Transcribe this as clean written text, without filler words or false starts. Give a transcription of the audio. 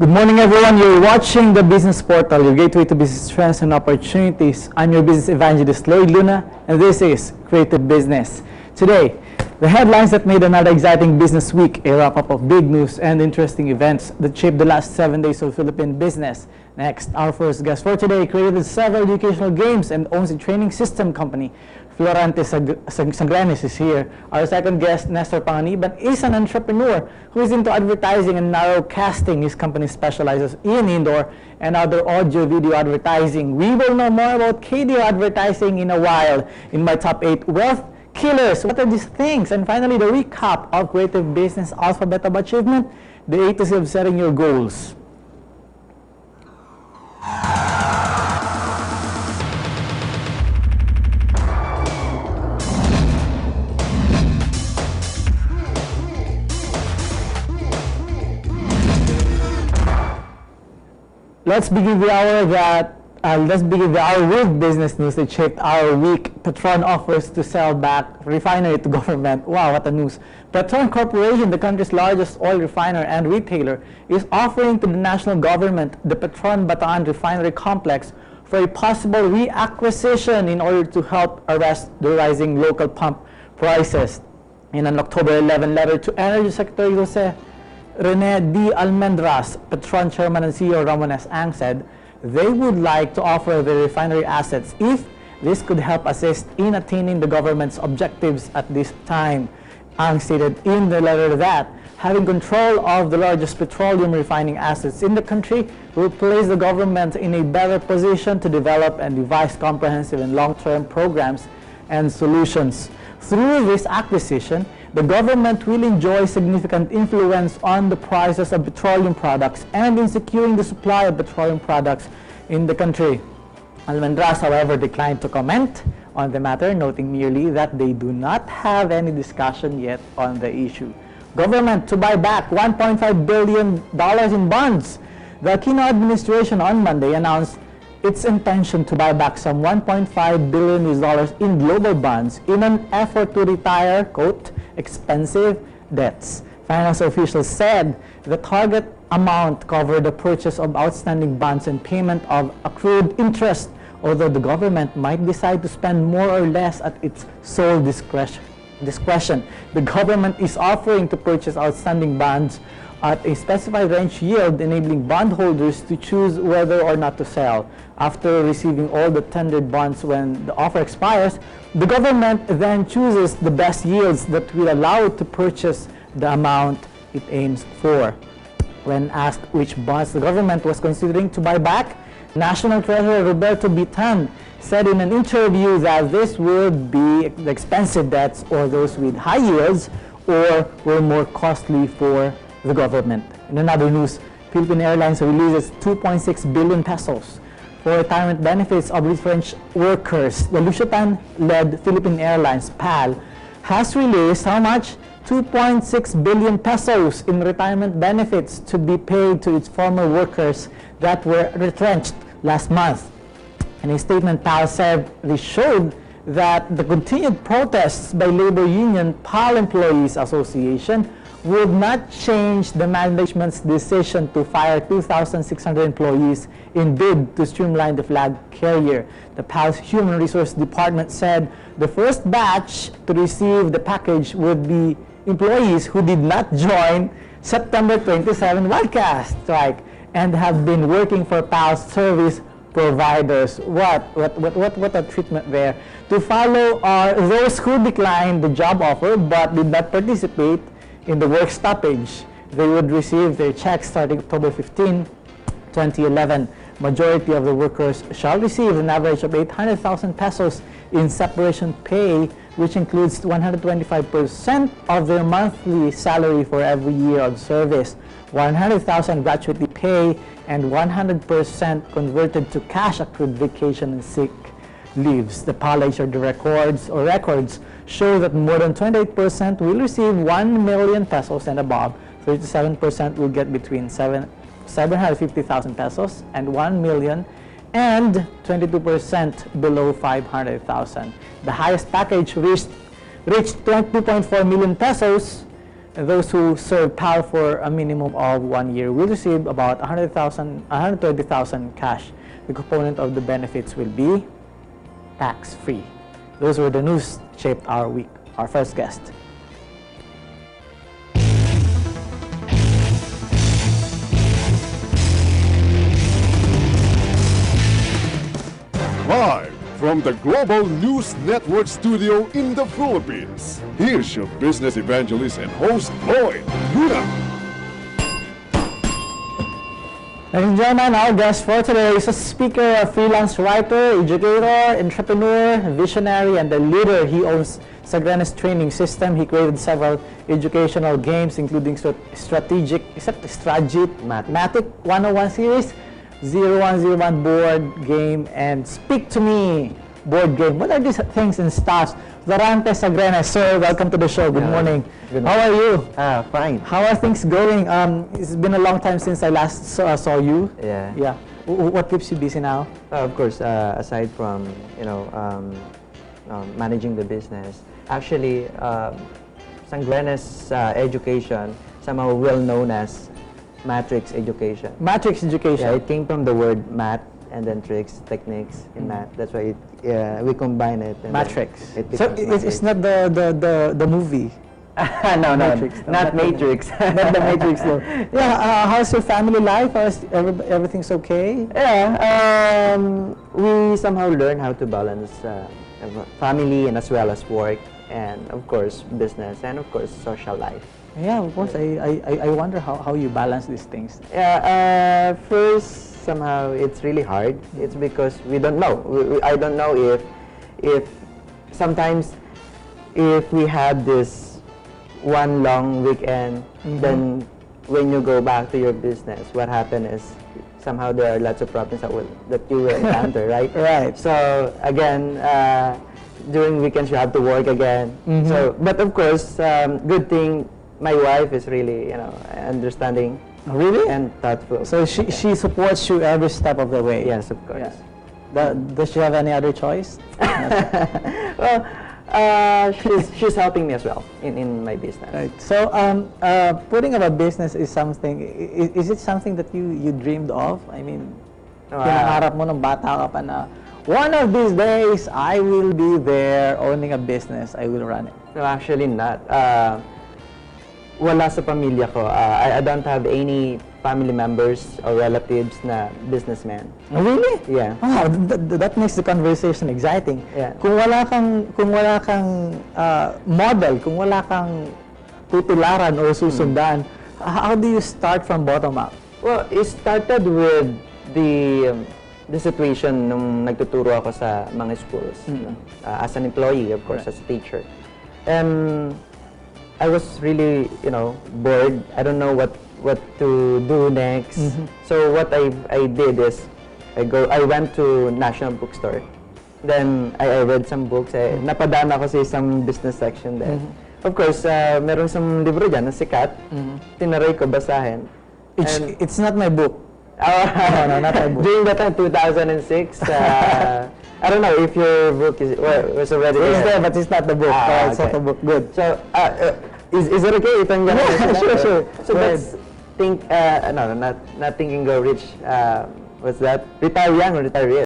Good morning, everyone. You're watching the Business Portal, your gateway to business trends and opportunities. I'm your business evangelist, Lloyd Luna, and this is Creative Business. Today, the headlines that made another exciting business week, a wrap-up of big news and interesting events that shaped the last 7 days of Philippine business. Next, our first guest for today created several educational games and owns a training system company. Florante Sangrenes is here. Our second guest, Nestor Panganiban, is an entrepreneur who is into advertising and narrowcasting. His company specializes in indoor and outdoor audio-video advertising. We will know more about KDO advertising in a while. In my top 8 wealth killers, what are these things? And finally, the recap of Creative Business Alphabet of Achievement, the A to Z of setting your goals. Let's begin the hour with business news that shaped our week. Petron offers to sell back refinery to government. Wow, what a news. Petron Corporation, the country's largest oil refiner and retailer, is offering to the national government the Petron Bataan refinery complex for a possible reacquisition in order to help arrest the rising local pump prices. In an October 11 letter to Energy Secretary Jose Rene D. Almendras, Petron Chairman and CEO Ramon S. Ang said they would like to offer the refinery assets if this could help assist in attaining the government's objectives at this time. Ang stated in the letter that having control of the largest petroleum refining assets in the country will place the government in a better position to develop and devise comprehensive and long-term programs and solutions. Through this acquisition, the government will enjoy significant influence on the prices of petroleum products and in securing the supply of petroleum products in the country. Almendras, however, declined to comment on the matter, noting merely that they do not have any discussion yet on the issue. Government to buy back $1.5 billion in bonds. The Aquino administration on Monday announced its intention to buy back some $1.5 billion in global bonds in an effort to retire, quote, expensive debts. Finance officials said the target amount covered the purchase of outstanding bonds and payment of accrued interest, although the government might decide to spend more or less at its sole discretion. The government is offering to purchase outstanding bonds at a specified range yield, enabling bondholders to choose whether or not to sell. After receiving all the tendered bonds when the offer expires, the government then chooses the best yields that will allow it to purchase the amount it aims for. When asked which bonds the government was considering to buy back, National Treasurer Roberto Bitan said in an interview that this would be the expensive debts or those with high yields or were more costly for the government. In another news, Philippine Airlines releases 2.6 billion pesos for retirement benefits of retrenched workers. The Lusitan-led Philippine Airlines, PAL, has released how much? 2.6 billion pesos in retirement benefits to be paid to its former workers that were retrenched last month. In a statement, PAL said this showed that the continued protests by labor union PAL Employees Association would not change the management's decision to fire 2,600 employees in bid to streamline the flag carrier. The PAL's Human Resource Department said the first batch to receive the package would be employees who did not join September 27 wildcat strike and have been working for PAL's service providers. What a treatment there. To follow are those who declined the job offer but did not participate in the work stoppage. They would receive their checks starting October 15, 2011. Majority of the workers shall receive an average of 800,000 pesos in separation pay, which includes 125% of their monthly salary for every year of service, 100,000 gratuity pay, and 100% converted to cash accrued vacation and sick leaves. The PALH or the records show that more than 28% will receive 1 million pesos and above. 37% will get between 750,000 pesos and 1 million, and 22% below 500,000. The highest package reached 2.4 million pesos And those who serve PAL for a minimum of 1 year will receive about 120,000 cash. The component of the benefits will be tax-free. Those were the news shaped our week. Our first guest. Live from the Global News Network studio in the Philippines, here's your business evangelist and host, Lloyd Luna. Ladies and gentlemen, our guest for today is a speaker, a freelance writer, educator, entrepreneur, visionary, and the leader. He owns Sangrenes training system. He created several educational games, including strategic Mathematic 101 series, 0101 board game, and Speak to Me board game. What are these things and stuff? Florante Sangrenes, sir, welcome to the show. Good morning. Good How are you? Fine. How are things going? It's been a long time since I last saw you. Yeah. Yeah. What keeps you busy now? Of course, aside from managing the business, actually, Sangrenes education somehow well known as matrix education. Matrix education. Yeah, it came from the word math and then tricks, techniques in math. That's why we combine it. And Matrix. So it's not the movie. No, Matrix. not Matrix. Not the Matrix, though. Yeah. How's your family life? Everything's okay? Yeah. We somehow learn how to balance family and as well as work, and of course business, and of course social life. Yeah, of course. I wonder how you balance these things. Yeah. First, somehow it's really hard. It's because we don't know. I don't know if sometimes if we have this one long weekend, then when you go back to your business, what happened is somehow there are lots of problems that you will encounter, right? Right. So again, during weekends you have to work again. So, but of course, good thing my wife is really understanding. Really? And thoughtful. So she supports you every step of the way. Yes, of course. Yeah. Does she have any other choice? Well, she's helping me as well in my business. Right. So putting up a business is something. Is it something that you dreamed of? I mean, pinangarap mo nung bata ka pa na one of these days I will be there owning a business. I will run it. No, actually not. Wala sa pamilya ko. I don't have any family members or relatives na businessmen. Oh, really? Yeah. Wow, that makes the conversation exciting. Yeah. Kung wala kang model, kung wala kang tutularan or susundan, how do you start from bottom up? Well, it started with the situation nung nagtuturo ako sa mga schools. As an employee, of course, as a teacher. I was really, bored. I don't know what to do next. So what I did is I went to National Bookstore. Then I read some books. Napadaan ako sa isang business section there. Of course, meron isang libro dyan na sikat. Tinaray ko basahin. It's not my book. No, not my book. During that time, 2006, I don't know if your book was already there, but it's not the book. It's not the book. Good. So, is it okay if I'm gonna? Yeah, sure. So that's not Think and Go Rich. What's that? Retire Young or Retire Rich?